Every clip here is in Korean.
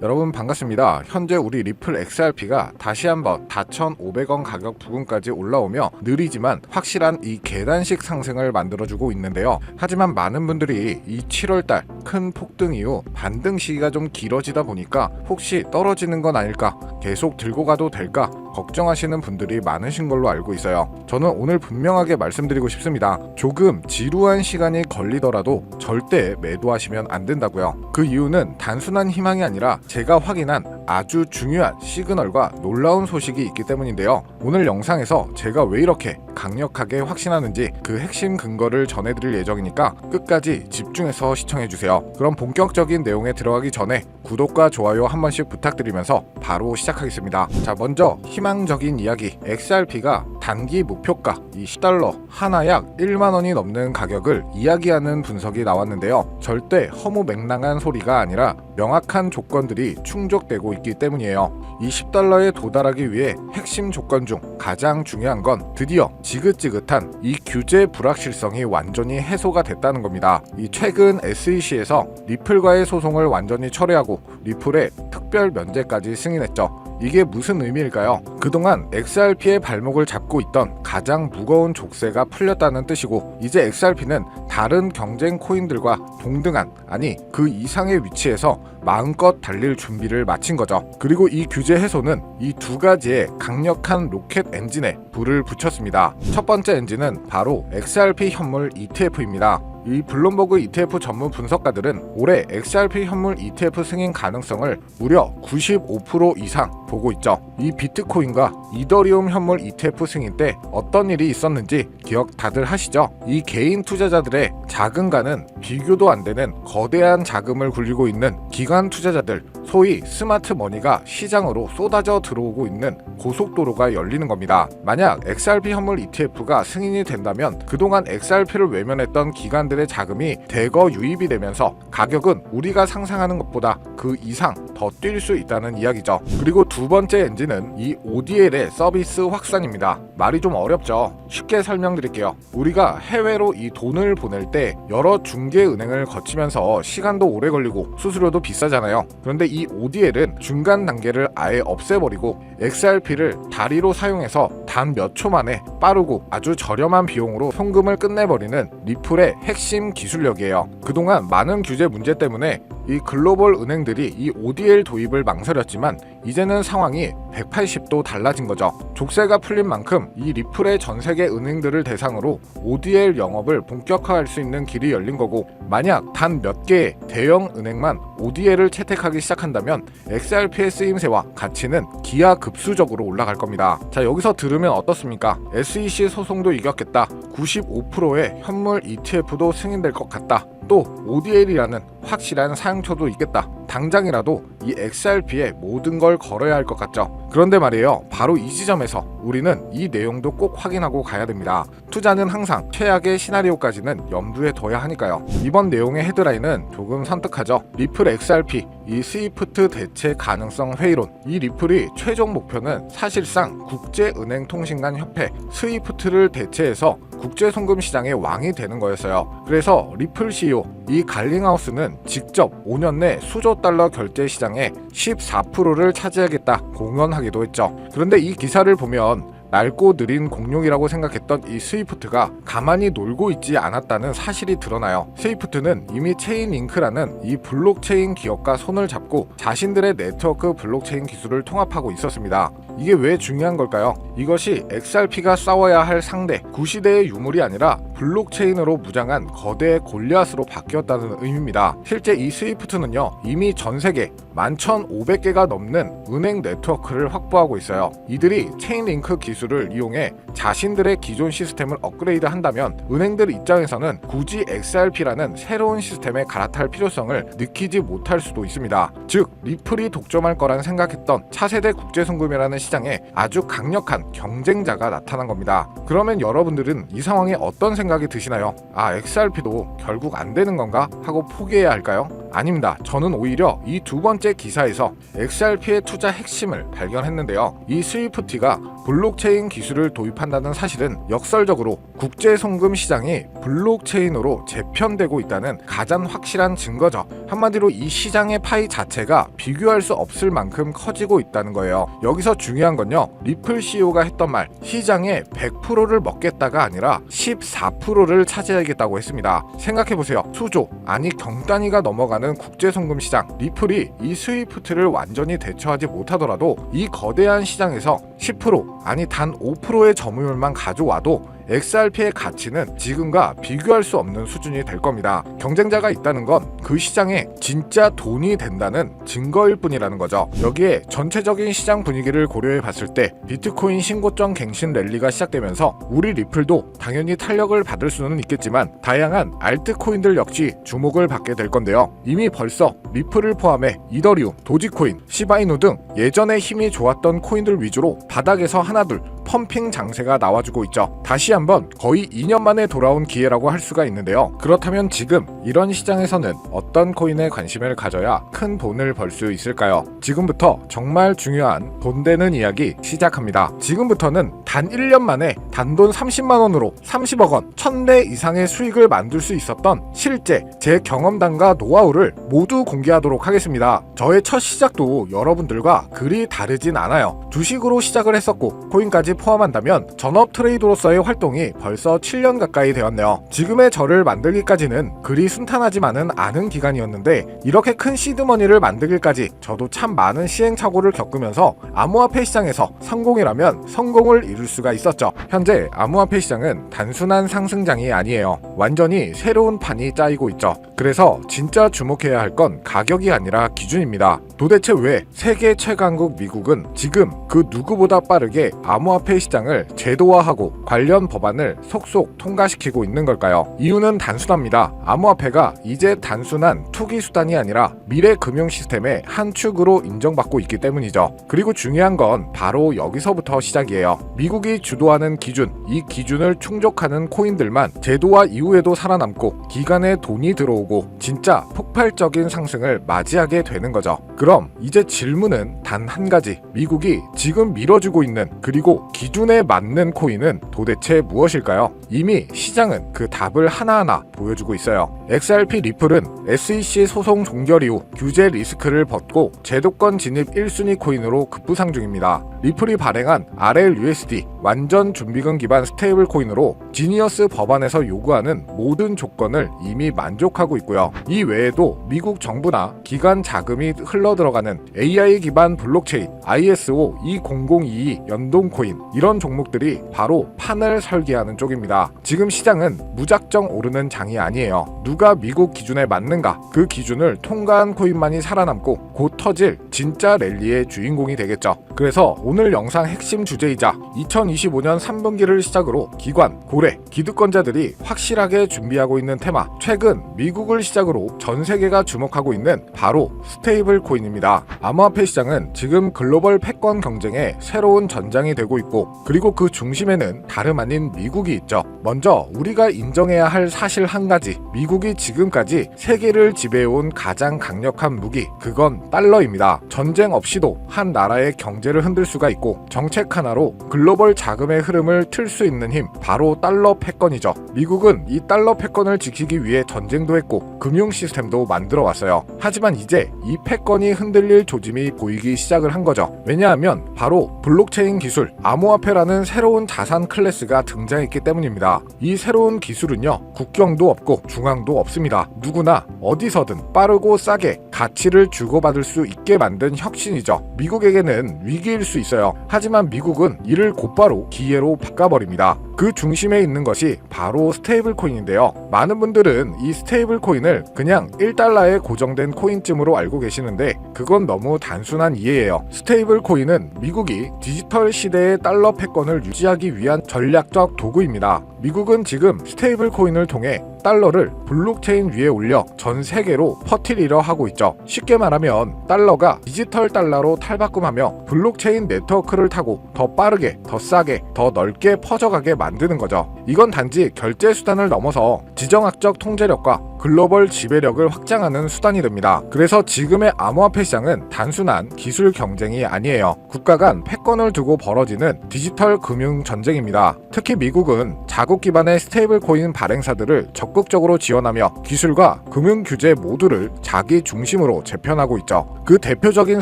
여러분 반갑습니다. 현재 우리 리플 XRP가 다시 한번 4,500원 가격 부근까지 올라오며 느리지만 확실한 이 계단식 상승을 만들어주고 있는데요. 하지만 많은 분들이 이 7월달 큰 폭등 이후 반등 시기가 좀 길어지다 보니까 혹시 떨어지는 건 아닐까, 계속 들고 가도 될까 걱정하시는 분들이 많으신 걸로 알고 있어요. 저는 오늘 분명하게 말씀드리고 싶습니다. 조금 지루한 시간이 걸리더라도 절대 매도하시면 안 된다고요. 그 이유는 단순한 희망이 아니라 제가 확인한 아주 중요한 시그널과 놀라운 소식이 있기 때문인데요. 오늘 영상에서 제가 왜 이렇게 강력하게 확신하는지 그 핵심 근거를 전해드릴 예정이니까 끝까지 집중해서 시청해주세요. 그럼 본격적인 내용에 들어가기 전에 구독과 좋아요 한 번씩 부탁드리면서 바로 시작하겠습니다. 자, 먼저 희망적인 이야기. XRP가 단기 목표가 이 $10 하나 약 1만원이 넘는 가격을 이야기하는 분석이 나왔는데요. 절대 허무맹랑한 소리가 아니라 명확한 조건들이 충족되고 있기 때문이에요. 이 $10에 도달하기 위해 핵심 조건 중 가장 중요한 건 드디어 지긋지긋한 이 규제 불확실성이 완전히 해소가 됐다는 겁니다. 이 최근 SEC에서 리플과의 소송을 완전히 철회하고 리플의 특별 면제까지 승인했죠. 이게 무슨 의미일까요? 그동안 XRP의 발목을 잡고 있던 가장 무거운 족쇄가 풀렸다는 뜻이고, 이제 XRP는 다른 경쟁 코인들과 동등한, 아니 그 이상의 위치에서 마음껏 달릴 준비를 마친 거죠. 그리고 이 규제 해소는 이 두 가지의 강력한 로켓 엔진에 불을 붙였습니다. 첫 번째 엔진은 바로 XRP 현물 ETF입니다. 이 블룸버그 ETF 전문 분석가들은 올해 XRP 현물 ETF 승인 가능성을 무려 95% 이상 보고 있죠. 이 비트코인과 이더리움 현물 ETF 승인 때 어떤 일이 있었는지 기억 다들 하시죠? 이 개인 투자자들의 자금과는 비교도 안 되는 거대한 자금을 굴리고 있는 기관 투자자들, 소위 스마트 머니가 시장으로 쏟아져 들어오고 있는 고속도로가 열리는 겁니다. 만약 XRP 현물 ETF가 승인이 된다면 그동안 XRP를 외면했던 기관들의 자금이 대거 유입이 되면서 가격은 우리가 상상하는 것보다 그 이상 더 뛸 수 있다는 이야기죠. 그리고 두 번째 엔진은 이 ODL의 서비스 확산입니다. 말이 좀 어렵죠. 쉽게 설명드릴게요. 우리가 해외로 이 돈을 보낼 때 여러 중개은행을 거치면서 시간도 오래 걸리고 수수료도 비싸잖아요. 그런데 이 ODL은 중간 단계를 아예 없애버리고 XRP를 다리로 사용해서 단 몇 초 만에 빠르고 아주 저렴한 비용으로 송금을 끝내버리는 리플의 핵심 기술력이에요. 그동안 많은 규제 문제 때문에 이 글로벌 은행들이 이 ODL 도입을 망설였지만 이제는 상황이 180도 달라진 거죠. 족쇄가 풀린 만큼 이 리플의 전 세계 은행들을 대상으로 ODL 영업을 본격화할 수 있는 길이 열린 거고, 만약 단 몇 개의 대형 은행만 ODL을 채택하기 시작한다면 XRP의 쓰임새와 가치는 기하급수적으로 올라갈 겁니다. 자, 여기서 들으면 어떻습니까? SEC 소송도 이겼겠다. 95%의 현물 ETF도 승인될 것 같다. 또 ODL이라는 확실한 사용처도 있겠다. 당장이라도 이 XRP에 모든 걸 걸어야 할 것 같죠. 그런데 말이에요, 바로 이 지점에서 우리는 이 내용도 꼭 확인하고 가야 됩니다. 투자는 항상 최악의 시나리오까지는 염두에 둬야 하니까요. 이번 내용의 헤드라인은 조금 섬뜩하죠. 리플 XRP 이 스위프트 대체 가능성 회의론. 이 리플이 최종 목표는 사실상 국제은행통신관 협회 스위프트를 대체해서 국제송금 시장의 왕이 되는 거였어요. 그래서 리플 CEO 이 갈링하우스는 직접 5년 내 수조 달러 결제 시장의 14%를 차지하겠다 공언하기도 했죠. 그런데 이 기사를 보면 낡고 느린 공룡이라고 생각했던 이 스위프트가 가만히 놀고 있지 않았다는 사실이 드러나요. 스위프트는 이미 체인링크라는 이 블록체인 기업과 손을 잡고 자신들의 네트워크 블록체인 기술을 통합하고 있었습니다. 이게 왜 중요한 걸까요? 이것이 XRP가 싸워야 할 상대, 구시대의 유물이 아니라 블록체인으로 무장한 거대 골리앗으로 바뀌었다는 의미입니다. 실제 이 스위프트는요, 이미 전 세계 11,500개가 넘는 은행 네트워크를 확보하고 있어요. 이들이 체인링크 기술을 이용해 자신들의 기존 시스템을 업그레이드 한다면 은행들 입장에서는 굳이 XRP라는 새로운 시스템에 갈아탈 필요성을 느끼지 못할 수도 있습니다. 즉, 리플이 독점할 거란 생각했던 차세대 국제송금이라는 시장에 아주 강력한 경쟁자가 나타난 겁니다. 그러면 여러분들은 이 상황에 어떤 생각이 드시나요? 아, XRP도 결국 안 되는 건가? 하고 포기해야 할까요? 아닙니다. 저는 오히려 이 두 번째 기사에서 XRP의 투자 핵심을 발견했는데요. 이 스위프티가 블록체인 기술을 도입한다는 사실은 역설적으로 국제 송금 시장이 블록체인으로 재편되고 있다는 가장 확실한 증거죠. 한마디로 이 시장의 파이 자체가 비교할 수 없을 만큼 커지고 있다는 거예요. 여기서 중요한 건요, 리플 CEO가 했던 말, 시장의 100%를 먹겠다가 아니라 14%를 차지하겠다고 했습니다. 생각해보세요. 수조, 아니 경단위가 넘어가는 국제 송금 시장, 리플이 이 스위프트를 완전히 대처하지 못하더라도 이 거대한 시장에서 10%, 아니 단 5%의 점유율만 가져와도 XRP의 가치는 지금과 비교할 수 없는 수준이 될 겁니다. 경쟁자가 있다는 건 그 시장에 진짜 돈이 된다는 증거일 뿐이라는 거죠. 여기에 전체적인 시장 분위기를 고려해 봤을 때 비트코인 신고점 갱신 랠리가 시작되면서 우리 리플도 당연히 탄력을 받을 수는 있겠지만 다양한 알트코인들 역시 주목을 받게 될 건데요. 이미 벌써 리플을 포함해 이더리움, 도지코인, 시바이누 등 예전에 힘이 좋았던 코인들 위주로 바닥에서 하나둘 펌핑 장세가 나와주고 있죠. 다시 한번 거의 2년 만에 돌아온 기회라고 할 수가 있는데요. 그렇다면 지금 이런 시장에서는 어떤 코인에 관심을 가져야 큰 돈을 벌 수 있을까요? 지금부터 정말 중요한 돈 되는 이야기 시작합니다. 지금부터는 단 1년 만에 단돈 30만 원으로 30억 원, 1000배 이상의 수익을 만들 수 있었던 실제 제 경험담과 노하우를 모두 공개하도록 하겠습니다. 저의 첫 시작도 여러분들과 그리 다르진 않아요. 주식으로 시작을 했었고 코인까지 포함한다면 전업 트레이더로서의 활동이 벌써 7년 가까이 되었네요. 지금의 저를 만들기까지는 그리 순탄하지만은 않은 기간이었는데 이렇게 큰 시드머니를 만들기까지 저도 참 많은 시행착오를 겪으면서 암호화폐 시장에서 성공이라면 성공을 이룰 수가 있었죠. 현재 암호화폐 시장은 단순한 상승장이 아니에요. 완전히 새로운 판이 짜이고 있죠. 그래서 진짜 주목해야 할 건 가격이 아니라 기준입니다. 도대체 왜 세계 최강국 미국은 지금 그 누구보다 빠르게 암호화폐 시장을 제도화하고 관련 법안을 속속 통과시키고 있는 걸까요? 이유는 단순합니다. 암호화폐가 이제 단순한 투기 수단이 아니라 미래 금융 시스템의 한 축으로 인정받고 있기 때문이죠. 그리고 중요한 건 바로 여기서부터 시작이에요. 미국이 주도하는 기준, 이 기준을 충족하는 코인들만 제도화 이후에도 살아남고 기간에 돈이 들어오고 진짜 폭발적인 상승을 맞이하게 되는 거죠. 그럼 이제 질문은 단 한 가지, 미국이 지금 밀어주고 있는 그리고 기준에 맞는 코인은 도대체 무엇일까요? 이미 시장은 그 답을 하나하나 보여주고 있어요. XRP 리플은 SEC 소송 종결 이후 규제 리스크를 벗고 제도권 진입 1순위 코인으로 급부상 중입니다. 리플이 발행한 RLUSD 완전 준비금 기반 스테이블 코인으로 지니어스 법안에서 요구하는 모든 조건을 이미 만족하고 있고요. 이 외에도 미국 정부나 기관 자금이 흘러들어가는 AI 기반 블록체인 ISO 20022 연동 코인, 이런 종목들이 바로 판을 설계하는 쪽입니다. 지금 시장은 무작정 오르는 장이 아니에요. 누가 미국 기준에 맞는가, 그 기준을 통과한 코인만이 살아남고 곧 터질 진짜 랠리의 주인공이 되겠죠. 그래서 오늘 영상 핵심 주제이자 2025년 3분기를 시작으로 기관, 고래, 기득권자들이 확실하게 준비하고 있는 테마, 최근 미국을 시작으로 전 세계가 주목하고 있는 바로 스테이블 코인입니다. 암호화폐 시장은 지금 글로벌 패권 경쟁의 새로운 전장이 되고 있고, 그리고 그 중심에는 다름 아닌 미국이 있죠. 먼저 우리가 인정해야 할 사실 한 가지, 미국이 지금까지 세계를 지배해온 가장 강력한 무기, 그건 달러입니다. 전쟁 없이도 한 나라의 경제를 흔들 수가 있고 정책 하나로 글로벌 자금의 흐름을 틀 수 있는 힘, 바로 달러 패권이죠. 미국은 이 달러 패권을 지키기 위해 전쟁도 했고 금융 시스템도 만들어 왔어요. 하지만 이제 이 패권이 흔들릴 조짐이 보이기 시작을 한 거죠. 왜냐하면 바로 블록체인 기술, 암호화폐라는 새로운 자산 클래스가 등장했기 때문입니다. 이 새로운 기술은요, 국경도 없고 중앙도 없습니다. 누구나 어디서든 빠르고 싸게 가치를 주고받을 수 있게 만든 혁신이죠. 미국에게는 위기일 수 있어요. 하지만 미국은 이를 곧바로 기회로 바꿔버립니다. 그 중심에 있는 것이 바로 스테이블 코인인데요. 많은 분들은 이 스테이블 코인을 그냥 1달러에 고정된 코인쯤으로 알고 계시는데 그건 너무 단순한 이해예요. 스테이블 코인은 미국이 디지털 시대의 달러 패권을 유지하기 위한 전략적 도구입니다. 미국은 지금 스테이블 코인을 통해 달러를 블록체인 위에 올려 전 세계로 퍼뜨리려 하고 있죠. 쉽게 말하면 달러가 디지털 달러로 탈바꿈하며 블록체인 네트워크를 타고 더 빠르게, 더 싸게, 더 넓게 퍼져가게 만드는 거죠. 이건 단지 결제 수단을 넘어서 지정학적 통제력과 글로벌 지배력을 확장하는 수단이 됩니다. 그래서 지금의 암호화폐 시장은 단순한 기술 경쟁이 아니에요. 국가 간 패권을 두고 벌어지는 디지털 금융 전쟁입니다. 특히 미국은 자국 기반의 스테이블 코인 발행사들을 적극적으로 지원하며 기술과 금융 규제 모두를 자기 중심으로 재편하고 있죠. 그 대표적인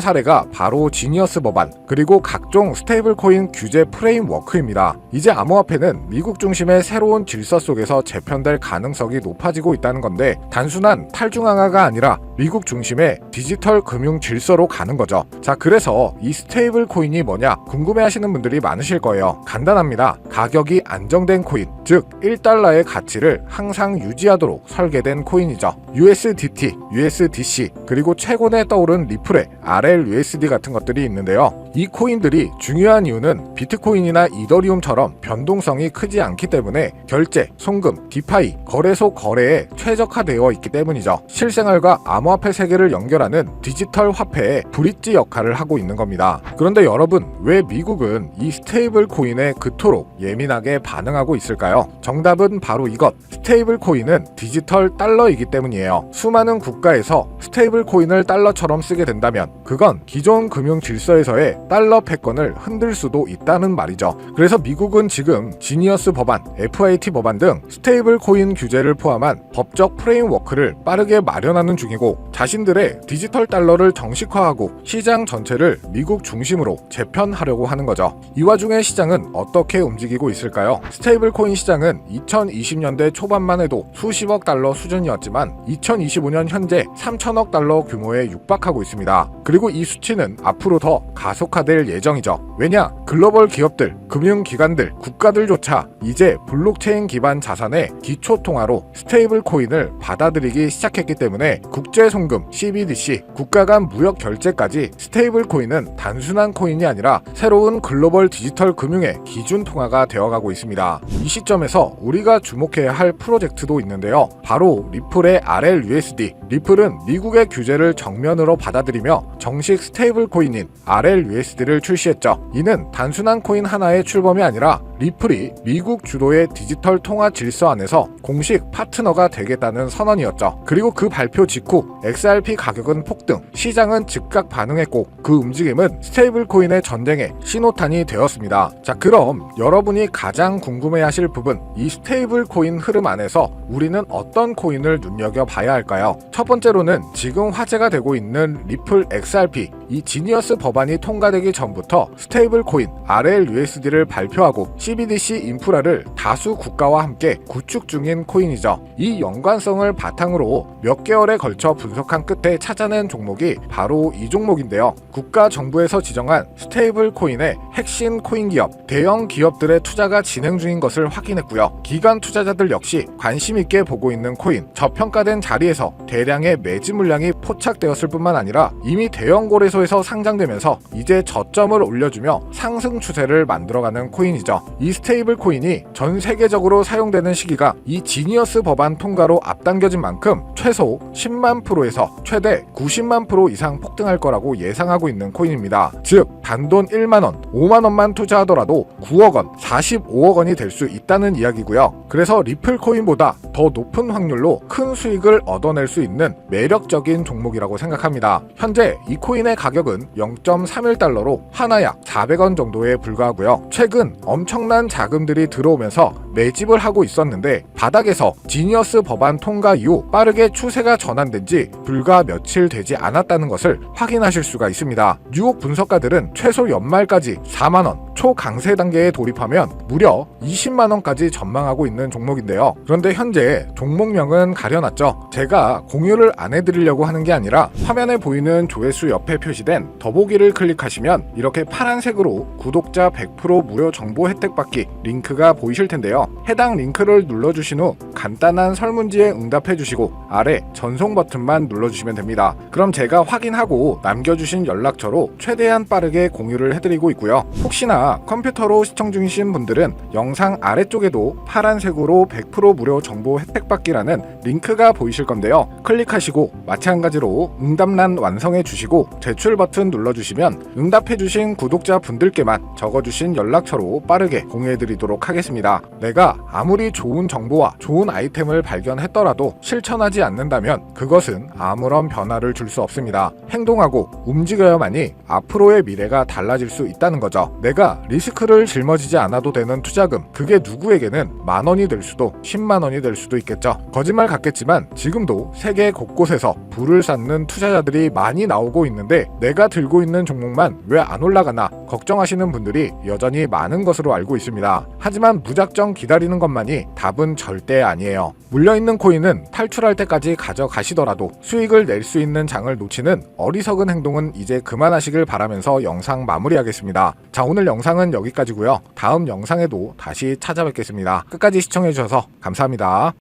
사례가 바로 지니어스 법안, 그리고 각종 스테이블 코인 규제 프레임워크입니다. 이제 암호화폐는 미국 중심의 새로운 질서 속에서 재편될 가능성이 높아지고 있다는 건데, 단순한 탈중앙화가 아니라 미국 중심의 디지털 금융 질서로 가는 거죠. 자, 그래서 이 스테이블 코인이 뭐냐 궁금해하시는 분들이 많으실 거예요. 간단합니다. 가격이 안정된 코인, 즉 1달러의 가치를 항상 유지하도록 설계된 코인이죠. USDT, USDC, 그리고 최근에 떠오른 리플의 RLUSD 같은 것들이 있는데요. 이 코인들이 중요한 이유는 비트코인이나 이더리움처럼 변동성이 크지 않기 때문에 결제, 송금, 디파이, 거래소 거래에 최적화되어 있기 때문이죠. 실생활과 암호화폐 세계를 연결하는 디지털 화폐의 브릿지 역할을 하고 있는 겁니다. 그런데 여러분, 왜 미국은 이 스테이블 코인에 그토록 예민하게 반응하고 있을까요? 정답은 바로 이것. 스테이블 코인은 디지털 달러이기 때문이에요. 수많은 국가에서 스테이블 코인을 달러처럼 쓰게 된다면 그건 기존 금융 질서에서의 달러 패권을 흔들 수도 있다는 말이죠. 그래서 미국은 지금 지니어스 법안, FIT 법안 등 스테이블 코인 규제를 포함한 법적 프레임워크를 빠르게 마련하는 중이고, 자신들의 디지털 달러를 정식화하고 시장 전체를 미국 중심으로 재편하려고 하는 거죠. 이 와중에 시장은 어떻게 움직이고 있을까요? 스테이블 코인 시장은 2020년대 초반만 해도 수십억 달러 수준이었지만 2025년 현재 3천억 달러 규모에 육박하고 있습니다. 그리고 이 수치는 앞으로 더 가속화될 예정이죠. 왜냐? 글로벌 기업들, 금융기관들, 국가들조차 이제 블록체인 기반 자산의 기초통화로 스테이블 코인을 받아들이기 시작했기 때문에 국제송금, CBDC, 국가 간 무역 결제까지 스테이블 코인은 단순한 코인이 아니라 새로운 글로벌 디지털 금융의 기준 통화가 되어가고 있습니다. 이 시점에서 우리가 주목해야 할 프로젝트도 있는데요. 바로 리플의 RLUSD. 리플은 미국의 규제를 정면으로 받아들이며 정식 스테이블 코인인 RLUSD를 출시했죠. 이는 단순한 코인 하나의 출범이 아니라 리플이 미국 주도의 디지털 통화 질서 안에서 공식 파트너가 되겠다는 선언이었죠. 그리고 그 발표 직후 XRP 가격은 폭등, 시장은 즉각 반응했고 그 움직임은 스테이블 코인의 전쟁의 신호탄이 되었습니다. 자, 그럼 여러분이 가장 궁금해하실 부분, 이 스테이블 코인 흐름 안에서 우리는 어떤 코인을 눈여겨봐야 할까요? 첫 번째로는 지금 화제가 되고 있는 리플 XRP, 이 지니어스 법안이 통과되기 전부터 스테이블 코인 RLUSD를 발표하고 CBDC 인프라를 다수 국가와 함께 구축 중인 코인이죠. 이 연관성을 바탕으로 몇 개월에 걸쳐 분석한 끝에 찾아낸 종목이 바로 이 종목인데요. 국가 정부에서 지정한 스테이블 코인의 핵심 코인 기업, 대형 기업들의 투자가 진행 중인 것을 확인했고요. 기관 투자자들 역시 관심 있게 보고 있는 코인, 저평가된 자리에서 대량의 매집 물량이 포착되었을 뿐만 아니라 이미 대형 거래소에서 상장되면서 이제 저점을 올려주며 상승 추세를 만들어가는 코인이죠. 이 스테이블 코인이 전 세계적으로 사용되는 시기가 이 지니어스 법안 통과로 앞당겨진 만큼 최소 10만 프로에서 최대 90만 프로 이상 폭등할 거라고 예상하고 있는 코인입니다. 즉 단돈 1만원, 5만원만 투자하더라도 9억원, 45억원이 될 수 있다는 이야기고요. 그래서 리플 코인보다 더 높은 확률로 큰 수익을 얻어낼 수 있는 매력적인 종목이라고 생각합니다. 현재 이 코인의 가격은 0.31달러로 하나 약 400원 정도에 불과하고요. 최근 엄청난 자금들이 들어오면서 매집을 하고 있었는데 바닥에서 지니어스 법안 통과 이후 빠르게 추세가 전환된 지 불과 며칠 되지 않았다는 것을 확인하실 수가 있습니다. 뉴욕 분석가들은 최소 연말까지 4만원, 초강세 단계에 돌입하면 무려 20만원까지 전망하고 있는 종목인데요. 그런데 현재 종목명은 가려놨죠. 제가 공유를 안 해드리려고 하는 게 아니라 화면에 보이는 조회수 옆에 표시된 더보기를 클릭하시면 이렇게 파란색으로 구독자 100% 무료 정보 혜택 받기 링크가 보이실 텐데요. 해당 링크를 눌러주신 후 간단한 설문지에 응답해주시고 아래 전송 버튼만 눌러주시면 됩니다. 그럼 제가 확인하고 남겨주신 연락처로 최대한 빠르게 공유를 해드리고 있고요. 혹시나 컴퓨터로 시청 중이신 분들은 영상 아래쪽에도 파란색으로 100% 무료 정보 혜택 받기라는 링크가 보이실 건데요. 클릭하시고 마찬가지로 응답란 완성해 주시고 제출 버튼 눌러주시면 응답해 주신 구독자 분들께만 적어주신 연락처로 빠르게 공유해 드리도록 하겠습니다. 네, 내가 아무리 좋은 정보와 좋은 아이템을 발견했더라도 실천하지 않는다면 그것은 아무런 변화를 줄 수 없습니다. 행동하고 움직여야만이 앞으로의 미래가 달라질 수 있다는 거죠. 내가 리스크를 짊어지지 않아도 되는 투자금, 그게 누구에게는 10,000원이 될 수도 100,000원이 될 수도 있겠죠. 거짓말 같겠지만 지금도 세계 곳곳에서 부를 쌓는 투자자들이 많이 나오고 있는데 내가 들고 있는 종목만 왜 안 올라가나 걱정하시는 분들이 여전히 많은 것으로 알고 있습니다. 하지만 무작정 기다리는 것만이 답은 절대 아니에요. 물려있는 코인은 탈출할 때까지 가져가시더라도 수익을 낼 수 있는 장을 놓치는 어리석은 행동은 이제 그만하시길 바라면서 영상 마무리하겠습니다. 자, 오늘 영상은 여기까지고요. 다음 영상에도 다시 찾아뵙겠습니다. 끝까지 시청해주셔서 감사합니다.